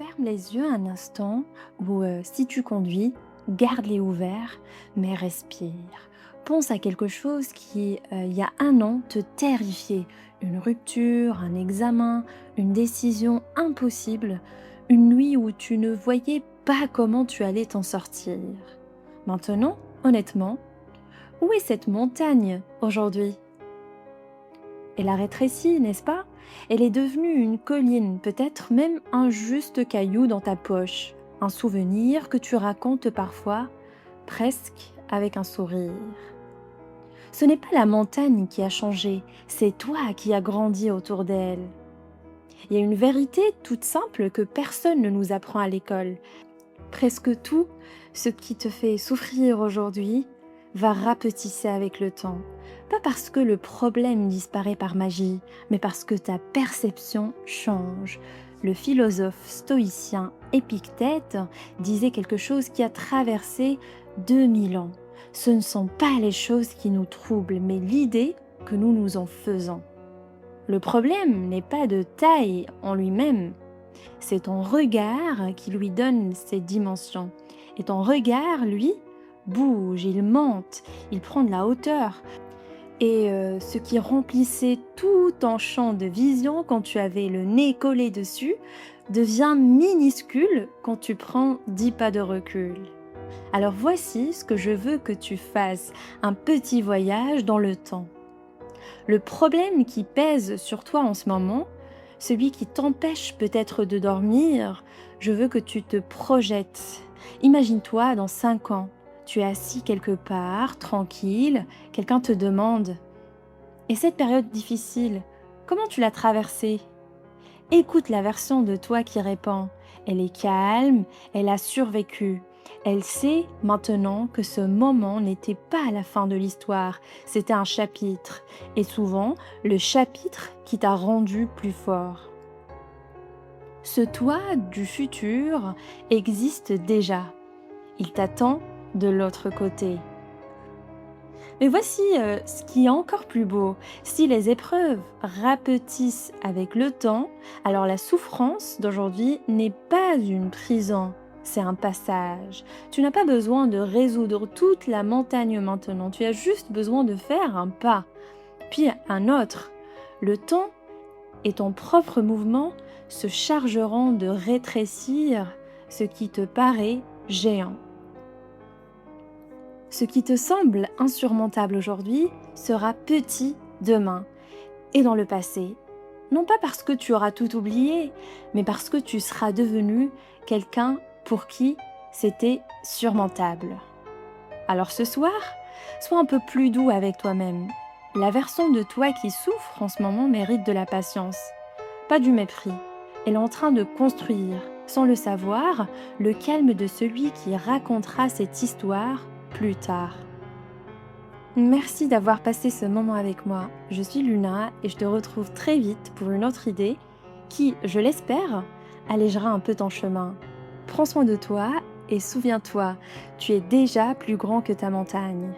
Ferme les yeux un instant ou si tu conduis, garde-les ouverts, mais respire. Pense à quelque chose qui, il y a un an, te terrifiait. Une rupture, un examen, une décision impossible, une nuit où tu ne voyais pas comment tu allais t'en sortir. Maintenant, honnêtement, où est cette montagne aujourd'hui? Elle a rétréci, n'est-ce pas? Elle est devenue une colline, peut-être même un juste caillou dans ta poche, un souvenir que tu racontes parfois, presque avec un sourire. Ce n'est pas la montagne qui a changé, c'est toi qui as grandi autour d'elle. Il y a une vérité toute simple que personne ne nous apprend à l'école. Presque tout ce qui te fait souffrir aujourd'hui va rapetisser avec le temps. Pas parce que le problème disparaît par magie, mais parce que ta perception change. Le philosophe stoïcien Épictète disait quelque chose qui a traversé 2000 ans. Ce ne sont pas les choses qui nous troublent, mais l'idée que nous nous en faisons. Le problème n'est pas de taille en lui-même, c'est ton regard qui lui donne ses dimensions. Et ton regard, lui, bouge, il monte, il prend de la hauteur. Et ce qui remplissait tout ton champ de vision quand tu avais le nez collé dessus devient minuscule quand tu prends 10 pas de recul. Alors voici ce que je veux que tu fasses, un petit voyage dans le temps. Le problème qui pèse sur toi en ce moment, celui qui t'empêche peut-être de dormir, je veux que tu te projettes. Imagine-toi dans 5 ans, tu es assis quelque part, tranquille, quelqu'un te demande: et cette période difficile, comment tu l'as traversée? Écoute la version de toi qui répond: elle est calme, elle a survécu. Elle sait maintenant que ce moment n'était pas la fin de l'histoire, c'était un chapitre, et souvent le chapitre qui t'a rendu plus fort. Ce toi du futur existe déjà. Il t'attend de l'autre côté. Mais voici ce qui est encore plus beau. Si les épreuves rapetissent avec le temps, alors la souffrance d'aujourd'hui n'est pas une prison, c'est un passage. Tu n'as pas besoin de résoudre toute la montagne maintenant, tu as juste besoin de faire un pas, puis un autre. Le temps et ton propre mouvement se chargeront de rétrécir ce qui te paraît géant. Ce qui te semble insurmontable aujourd'hui sera petit demain et dans le passé. Non pas parce que tu auras tout oublié, mais parce que tu seras devenu quelqu'un pour qui c'était surmontable. Alors ce soir, sois un peu plus doux avec toi-même. La version de toi qui souffre en ce moment mérite de la patience, pas du mépris. Elle est en train de construire, sans le savoir, le calme de celui qui racontera cette histoire plus tard. Merci d'avoir passé ce moment avec moi. Je suis Luna et je te retrouve très vite pour une autre idée qui, je l'espère, allégera un peu ton chemin. Prends soin de toi et souviens-toi, tu es déjà plus grand que ta montagne.